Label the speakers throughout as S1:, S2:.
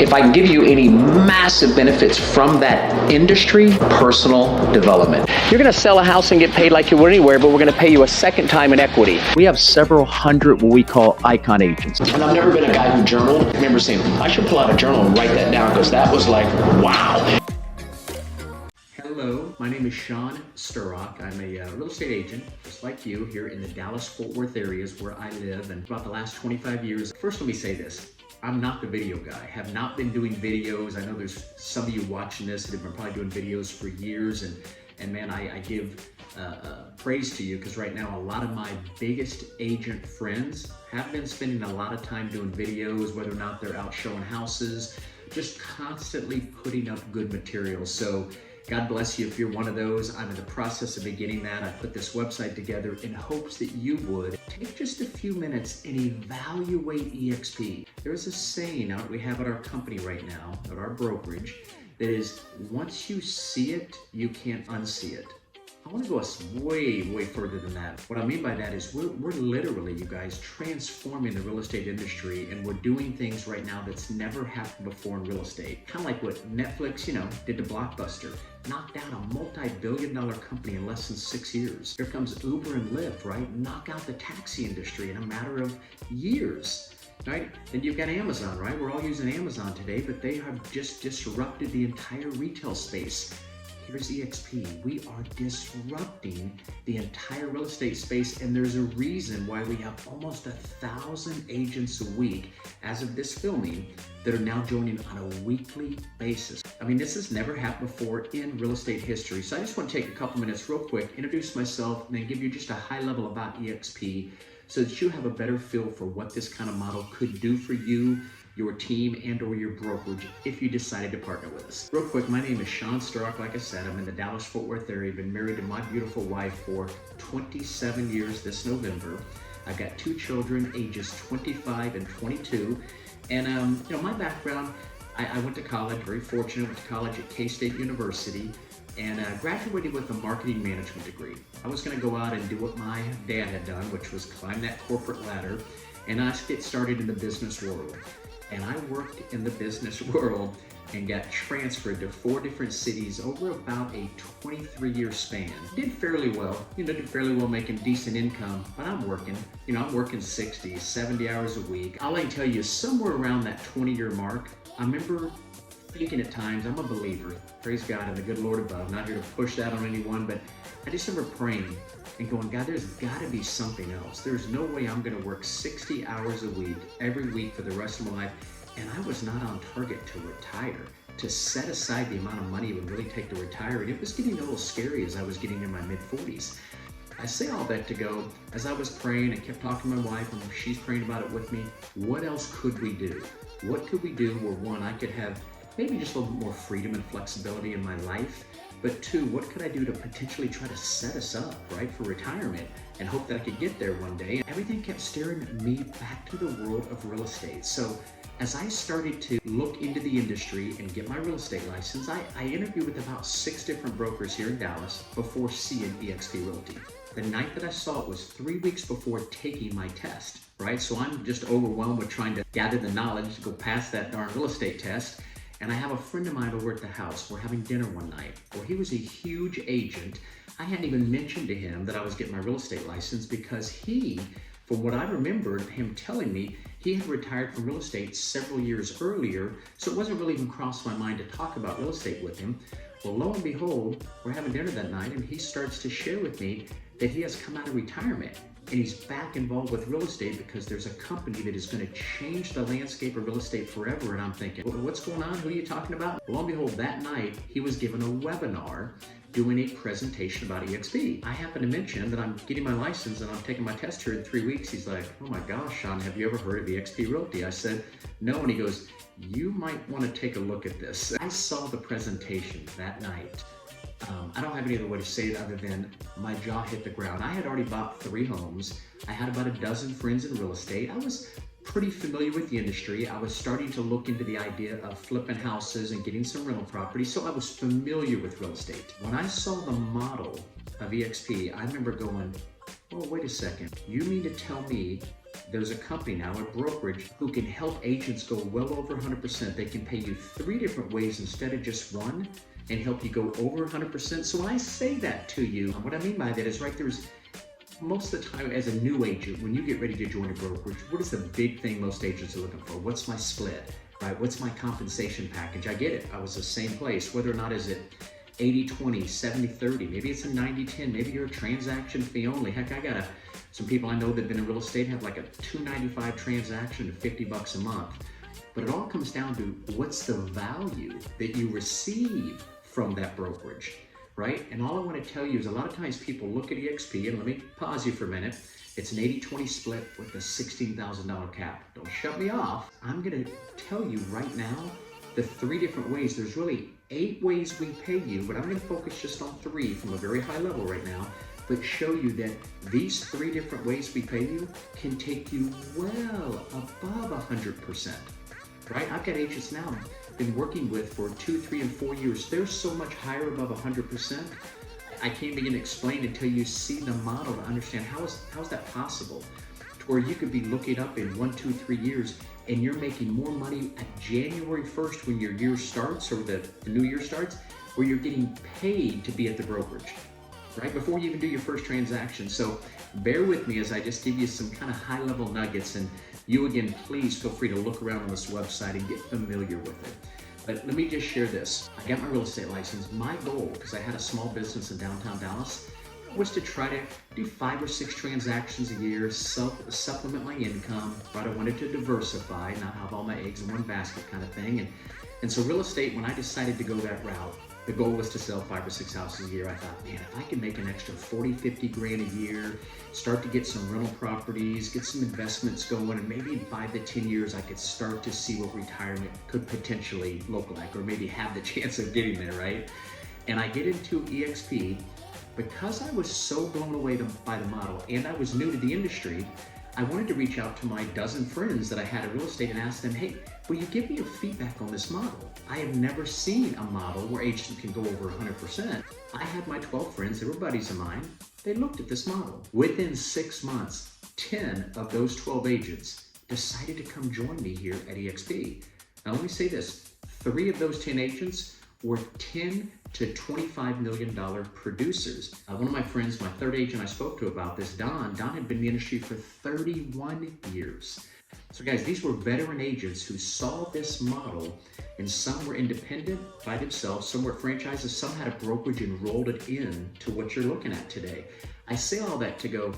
S1: if I can give you any massive benefits from that industry, personal development.
S2: You're going to sell a house and get paid like you would anywhere, but we're going to pay you a second time in equity.
S3: We have several hundred what we call icon agents.
S1: And I've never been a guy who journaled. I remember saying, I should pull out a journal and write that down, because that was like, wow.
S3: Hello, my name is Sturrock. I'm a real estate agent, just like you, here in the Dallas-Fort Worth areas where I live. And about the last 25 years, first let me say this. I'm not the video guy. I have not been doing videos. I know there's some of you watching this that have been probably doing videos for years. And man, I give praise to you, because right now a lot of my biggest agent friends have been spending a lot of time doing videos, whether or not they're out showing houses, just constantly putting up good material. So God bless you if you're one of those. I'm in the process of beginning that. I put this website together in hopes that you would take just a few minutes and evaluate eXp. There's a saying out we have at our company right now, at our brokerage, that is, once you see it, you can't unsee it. I want to go way further than that. What I mean by that is we're literally, you guys, transforming the real estate industry, and we're doing things right now that's never happened before in real estate. Kind of like what Netflix, did to Blockbuster. Knocked out a multi-billion-dollar company in less than 6 years. Here comes Uber and Lyft, right? Knock out the taxi industry in a matter of years. Right? Then you've got Amazon, right? We're all using Amazon today, but they have just disrupted the entire retail space. Here's eXp. We are disrupting the entire real estate space, and there's a reason why we have almost 1,000 agents a week as of this filming that are now joining on a weekly basis. I mean, this has never happened before in real estate history. So I just want to take a couple minutes real quick, introduce myself, and then give you just a high level about eXp so that you have a better feel for what this kind of model could do for you, your team, and or your brokerage if you decided to partner with us. Real quick, my name is Sturrock. Like I said, I'm in the Dallas-Fort Worth area. I've been married to my beautiful wife for 27 years this November. I've got 2 children, ages 25 and 22. And my background, I went to college, very fortunate, went to college at K-State University, and graduated with a marketing management degree. I was gonna go out and do what my dad had done, which was climb that corporate ladder, and I get started in the business world. And I worked in the business world and got transferred to 4 different cities over about a 23-year span. Did fairly well, making decent income, but I'm working, I'm working 60, 70 hours a week. All I can tell you is somewhere around that 20-year mark, I remember thinking at times, I'm a believer, praise God and the good Lord above, not here to push that on anyone, but I just remember praying and going, God, there's gotta be something else. There's no way I'm gonna work 60 hours a week, every week for the rest of my life. And I was not on target to retire, to set aside the amount of money it would really take to retire. And it was getting a little scary as I was getting in my mid-40s. I say all that to go, as I was praying and kept talking to my wife, and she's praying about it with me, what else could we do? What could we do where, one, I could have maybe just a little bit more freedom and flexibility in my life, but 2, what could I do to potentially try to set us up, right, for retirement and hope that I could get there one day? And everything kept steering me back to the world of real estate. So as I started to look into the industry and get my real estate license, I interviewed with about 6 different brokers here in Dallas before seeing eXp Realty. The night that I saw it was 3 weeks before taking my test, right? So I'm just overwhelmed with trying to gather the knowledge to go past that darn real estate test. And I have a friend of mine over at the house. We're having dinner one night. Well, he was a huge agent. I hadn't even mentioned to him that I was getting my real estate license, because he, from what I remembered him telling me, he had retired from real estate several years earlier, so it wasn't really even crossed my mind to talk about real estate with him. Well, lo and behold, we're having dinner that night, and he starts to share with me that he has come out of retirement and he's back involved with real estate because there's a company that is going to change the landscape of real estate forever. And I'm thinking, what's going on? Who are you talking about? Lo and behold, that night he was given a webinar doing a presentation about eXp. I happen to mention that I'm getting my license and I'm taking my test here in 3 weeks. He's like, oh my gosh, Sean, have you ever heard of eXp Realty? I said, no. And he goes, you might want to take a look at this. I saw the presentation that night. I don't have any other way to say it other than my jaw hit the ground. I had already bought 3 homes. I had about a dozen friends in real estate. I was pretty familiar with the industry. I was starting to look into the idea of flipping houses and getting some rental property, so I was familiar with real estate. When I saw the model of eXp, I remember going, oh, wait a second. You mean to tell me there's a company now, a brokerage, who can help agents go well over 100%. They can pay you 3 different ways instead of just one and help you go over 100%. So when I say that to you, what I mean by that is, right, there's most of the time as a new agent, when you get ready to join a brokerage, what is the big thing most agents are looking for? What's my split, right? What's my compensation package? I get it. I was the same place, whether or not is it 80-20, 70-30, maybe it's a 90-10, maybe you're a transaction fee only. Heck, I got some people I know that have been in real estate have like a $295 transaction to $50 a month. But it all comes down to what's the value that you receive from that brokerage, right? And all I want to tell you is a lot of times people look at eXp, and let me pause you for a minute. It's an 80-20 split with a $16,000 cap. Don't shut me off. I'm going to tell you right now the 3 different ways. There's really 8 ways we pay you, but I'm going to focus just on 3 from a very high level right now, but show you that these 3 different ways we pay you can take you well above 100%, right? I've got agents now I've been working with for 2, 3, and 4 years. They're so much higher above 100%. I can't begin to explain until you see the model to understand how is that possible, to where you could be looking up in 1, 2, 3 years and you're making more money at January 1st when your year starts, or the new year starts, or you're getting paid to be at the brokerage, right? Before you even do your first transaction. So bear with me as I just give you some kind of high level nuggets, and you again, please feel free to look around on this website and get familiar with it. But let me just share this. I got my real estate license. My goal, because I had a small business in downtown Dallas, was to try to do 5 or 6 transactions a year, supplement my income, but I wanted to diversify, not have all my eggs in one basket kind of thing. And so real estate, when I decided to go that route, the goal was to sell 5 or 6 houses a year. I thought, man, if I can make an extra 40, 50 grand a year, start to get some rental properties, get some investments going, and maybe in 5 to 10 years, I could start to see what retirement could potentially look like, or maybe have the chance of getting there, right? And I get into eXp. Because I was so blown away by the model, and I was new to the industry, I wanted to reach out to my dozen friends that I had in real estate and ask them, hey, will you give me your feedback on this model? I have never seen a model where agents can go over 100%. I had my 12 friends, they were buddies of mine, they looked at this model. Within 6 months, 10 of those 12 agents decided to come join me here at eXp. Now let me say this, 3 of those 10 agents were $10 to $25 million producers. One of my friends, my 3rd agent I spoke to about this, Don had been in the industry for 31 years. So guys, these were veteran agents who saw this model, and some were independent by themselves, some were franchises, some had a brokerage and rolled it in to what you're looking at today. I say all that to go,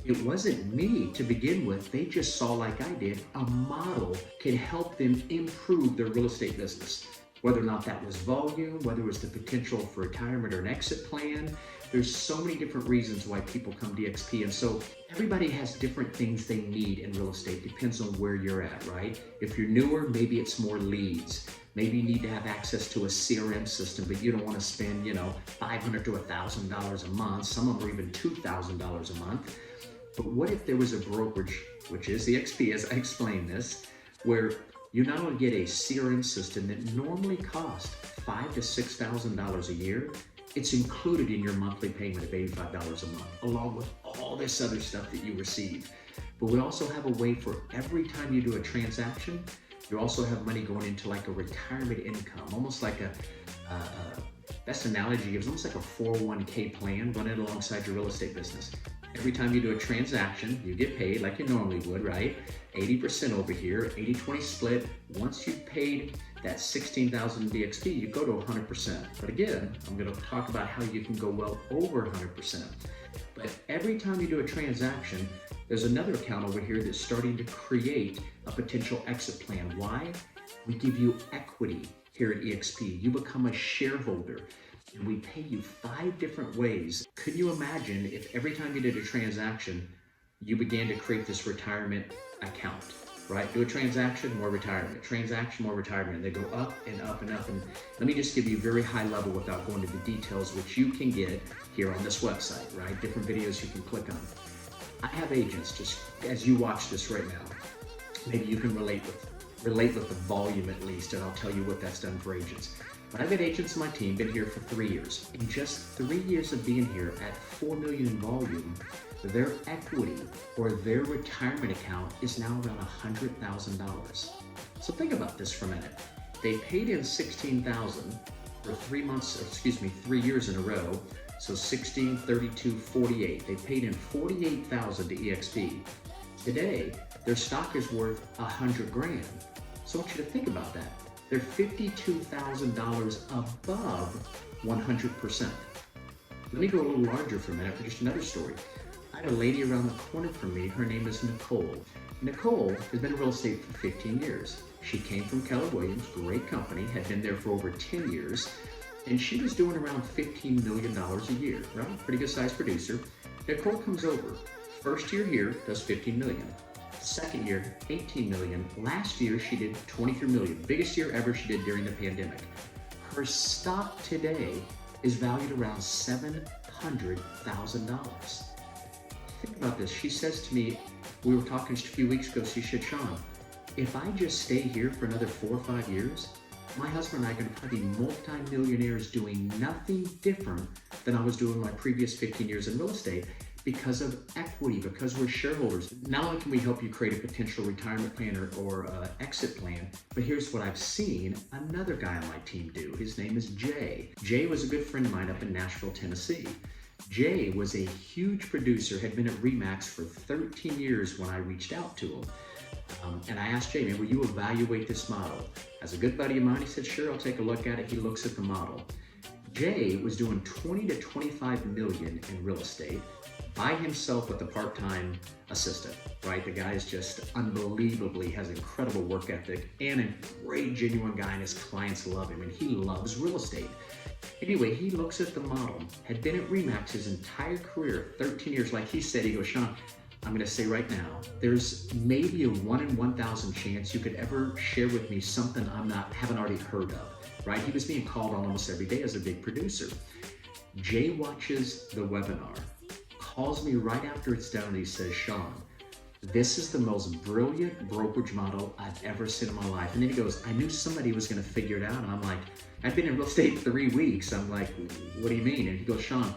S3: it wasn't me to begin with. They just saw, like I did, a model can help them improve their real estate business. Whether or not that was volume, whether it was the potential for retirement or an exit plan. There's so many different reasons why people come to eXp. And so everybody has different things they need in real estate. Depends on where you're at, right? If you're newer, maybe it's more leads. Maybe you need to have access to a CRM system, but you don't want to spend, $500 to $1,000 a month. Some of them are even $2,000 a month. But what if there was a brokerage, which is eXp, as I explained this, where you not only get a CRM system that normally costs $5,000 to $6,000 a year, it's included in your monthly payment of $85 a month, along with all this other stuff that you receive. But we also have a way for every time you do a transaction, you also have money going into like a retirement income, almost like best analogy is almost like a 401k plan running alongside your real estate business. Every time you do a transaction, you get paid like you normally would, right? 80% over here, 80-20 split. Once you've paid that $16,000 DXP, you go to 100%. But again, I'm gonna talk about how you can go well over 100%. But every time you do a transaction, there's another account over here that's starting to create a potential exit plan. Why? We give you equity here at eXp. You become a shareholder. And we pay you 5 different ways. Could you imagine if every time you did a transaction, you began to create this retirement account, right? Do a transaction, more retirement, transaction, more retirement. And they go up and up and up. And let me just give you very high level without going into the details, which you can get here on this website, right? Different videos you can click on. I have agents, just as you watch this right now, maybe you can relate with the volume at least, and I'll tell you what that's done for agents. But I've had agents on my team, been here for 3 years. In just 3 years of being here at $4 million in volume, their equity or their retirement account is now around $100,000. So think about this for a minute. They paid in $16,000 for 3 years in a row. So 16, 32, 48. They paid in $48,000 to eXp. Today, their stock is worth $100,000. So I want you to think about that. They're $52,000 above 100%. Let me go a little larger for a minute for just another story. I had a lady around the corner from me. Her name is Nicole. Nicole has been in real estate for 15 years. She came from Keller Williams, great company, had been there for over 10 years, and she was doing around $15 million a year, right? Pretty good sized producer. Nicole comes over. First year here, does $15 million. Second year, $18 million. Last year, she did $23 million. Biggest year ever she did during the pandemic. Her stock today is valued around $700,000. Think about this. She says to me, we were talking just a few weeks ago, she said, Sean, if I just stay here for another 4 or 5 years, my husband and I are going to probably be multi-millionaires doing nothing different than I was doing my previous 15 years in real estate because of equity, because we're shareholders. Not only can we help you create a potential retirement plan or exit plan, but here's what I've seen another guy on my team do. His name is Jay. Jay was a good friend of mine up in Nashville, Tennessee. Jay was a huge producer, had been at RE/MAX for 13 years when I reached out to him. And I asked Jay, man, will you evaluate this model? As a good buddy of mine, he said, sure, I'll take a look at it. He looks at the model. Jay was doing 20 to 25 million in real estate by himself with a part-time assistant, right? The guy is just unbelievably, has incredible work ethic and a great, genuine guy, and his clients love him, and he loves real estate. Anyway, he looks at the model, had been at RE/MAX his entire career, 13 years. Like he said, he goes, Sean, I'm gonna say right now, there's maybe a 1 in 1,000 chance you could ever share with me something haven't already heard of, right? He was being called on almost every day as a big producer. Jay watches the webinar, calls me right after it's done, and he says, Sean, this is the most brilliant brokerage model I've ever seen in my life. And then he goes, I knew somebody was gonna figure it out. And I'm like, I've been in real estate 3 weeks. I'm like, what do you mean? And he goes, Sean,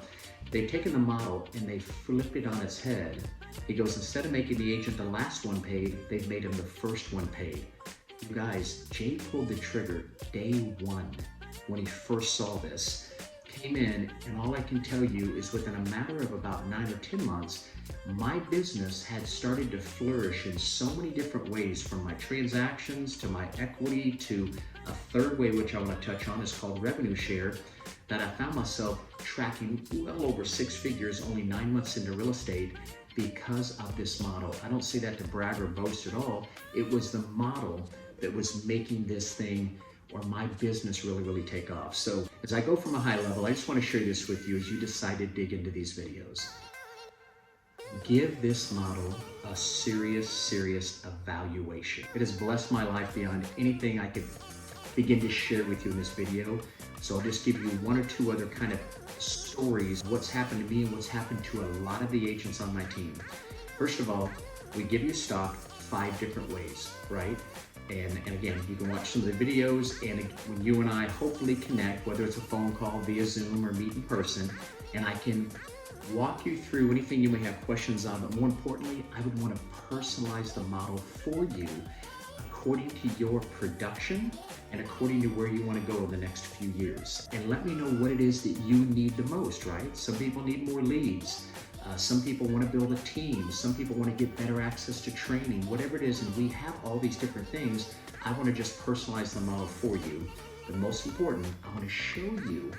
S3: they've taken the model and they flipped it on its head. He goes, instead of making the agent the last one paid, they've made him the first one paid. You guys, Jay pulled the trigger day one when he first saw this. Came in, and all I can tell you is within a matter of about 9 or 10 months, my business had started to flourish in so many different ways, from my transactions to my equity to a third way, which I want to touch on, is called revenue share, that I found myself tracking well over 6 figures only 9 months into real estate because of this model. I don't say that to brag or boast at all. It was the model that was making this thing, or my business, really take off. So as I go from a high level, I just want to share this with you as you decide to dig into these videos. Give this model a serious evaluation. It has blessed my life beyond anything I could begin to share with you in this video. So I'll just give you 1 or 2 other kind of stories, what's happened to me and what's happened to a lot of the agents on my team. First of all, we give you stock 5 different ways, right? And again, you can watch some of the videos, and when you and I hopefully connect, whether it's a phone call via Zoom or meet in person, and I can walk you through anything you may have questions on, but more importantly, I would want to personalize the model for you according to your production and according to where you want to go in the next few years. And let me know what it is that you need the most, right? Some people need more leads. Some people want to build a team. Some people want to get better access to training, whatever it is. And we have all these different things. I want to just personalize the model for you. But most important, I want to show you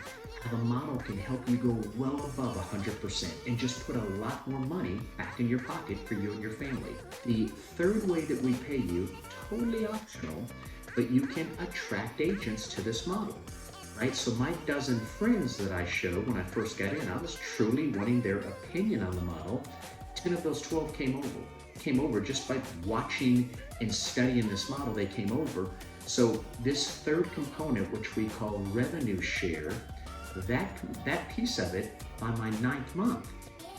S3: how the model can help you go well above 100% and just put a lot more money back in your pocket for you and your family. The third way that we pay you, totally optional, but you can attract agents to this model. Right? So my dozen friends that I showed when I first got in, I was truly wanting their opinion on the model. 10 of those 12 came over just by watching and studying this model. They came over. So this third component, which we call revenue share, that piece of it, by my 9th month,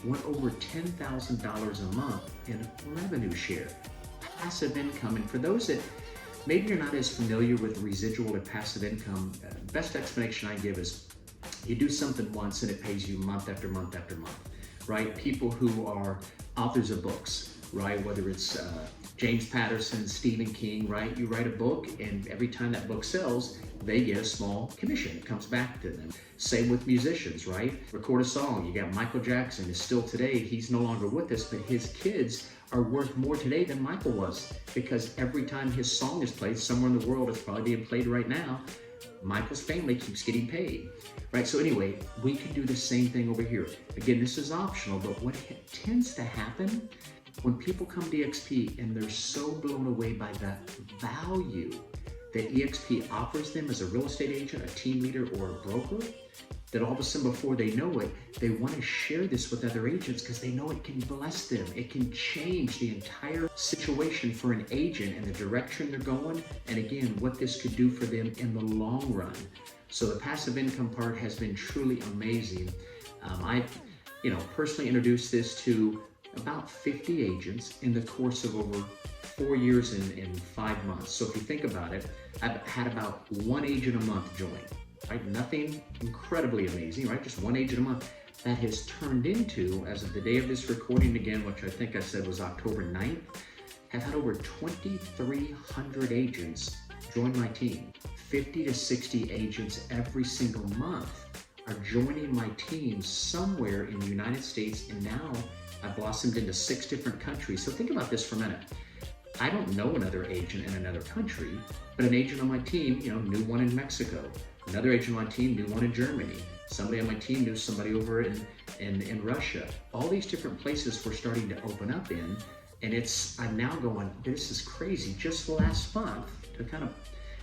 S3: went over $10,000 a month in revenue share, passive income. And for those that maybe you're not as familiar with residual or passive income, best explanation I give is you do something once and it pays you month after month after month. right? People who are authors of books, right? Whether it's James Patterson, Stephen King, right? You write a book, and every time that book sells, they get a small commission. It comes back to them. Same with musicians, right? Record a song. You got Michael Jackson is still today. He's no longer with us, but his kids are worth more today than Michael was, because every time his song is played somewhere in the world, it's probably being played right now, Michael's family keeps getting paid, right? So anyway, we can do the same thing over here. Again, this is optional, but what tends to happen when people come to eXp and they're so blown away by the value that eXp offers them as a real estate agent, a team leader, or a broker, that all of a sudden before they know it, they want to share this with other agents because they know it can bless them. It can change the entire situation for an agent and the direction they're going, and again, what this could do for them in the long run. So the passive income part has been truly amazing. I personally introduced this to about 50 agents in the course of over 4 years and 5 months. So if you think about it, I've had about 1 agent a month join. Right? Nothing incredibly amazing, right? Just 1 agent a month. That has turned into, as of the day of this recording again, which I think I said was October 9th, have had over 2,300 agents join my team. 50 to 60 agents every single month are joining my team somewhere in the United States, and now I've blossomed into 6 different countries. So think about this for a minute. I don't know another agent in another country, but an agent on my team, knew one in Mexico. Another agent on my team knew one in Germany. Somebody on my team knew somebody over in Russia. All these different places we're starting to open up in, and I'm now going, this is crazy. Just last month, to kind of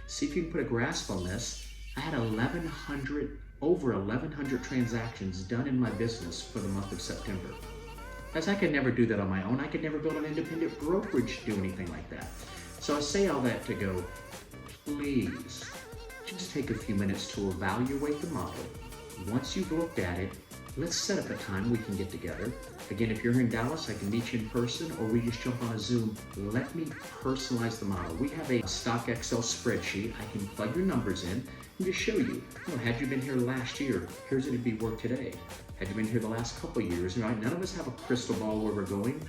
S3: see if you can put a grasp on this, I had over 1,100 transactions done in my business for the month of September. As I could never do that on my own. I could never build an independent brokerage to do anything like that. So I say all that to go, please, just take a few minutes to evaluate the model. Once you've looked at it, let's set up a time we can get together. Again, if you're here in Dallas, I can meet you in person, or we just jump on a Zoom. Let me personalize the model. We have a stock Excel spreadsheet. I can plug your numbers in and just show you, had you been here last year, here's what it'd be worth today. Had you been here the last couple of years, right? None of us have a crystal ball where we're going,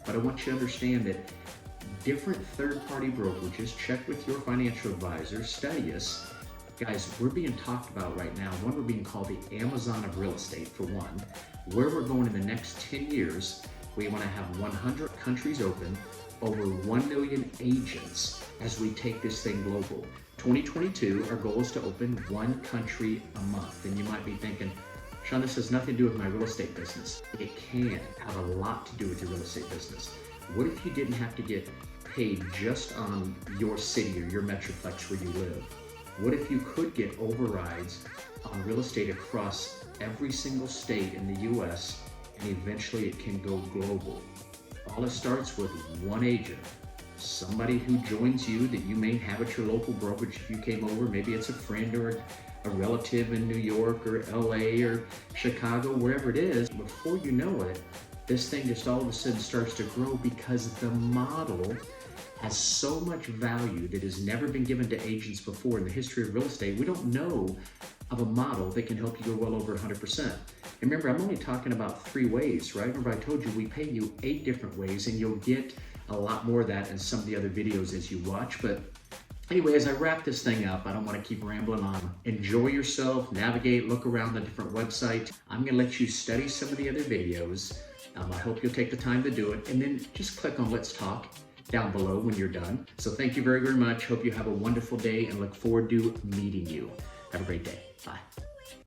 S3: but I want you to understand that different third-party brokerages, check with your financial advisor, study us. Guys, we're being talked about right now. One, we're being called the Amazon of real estate, for one. Where we're going in the next 10 years, we want to have 100 countries open, over 1 million agents as we take this thing global. 2022, our goal is to open 1 country a month. And you might be thinking, Sean, this has nothing to do with my real estate business. It can have a lot to do with your real estate business. What if you didn't have to get paid just on your city or your metroplex where you live? What if you could get overrides on real estate across every single state in the US, and eventually it can go global? All it starts with 1 agent, somebody who joins you that you may have at your local brokerage if you came over. Maybe it's a friend or a relative in New York or LA or Chicago, wherever it is. Before you know it, this thing just all of a sudden starts to grow because the model has so much value that has never been given to agents before in the history of real estate. We don't know of a model that can help you go well over 100%. And remember, I'm only talking about 3 ways, right? Remember, I told you we pay you 8 different ways, and you'll get a lot more of that in some of the other videos as you watch. But anyway, as I wrap this thing up, I don't want to keep rambling on. Enjoy yourself, navigate, look around the different websites. I'm going to let you study some of the other videos. I hope you'll take the time to do it, and then just click on Let's Talk down below when you're done. So thank you very, very much. Hope you have a wonderful day and look forward to meeting you. Have a great day. Bye.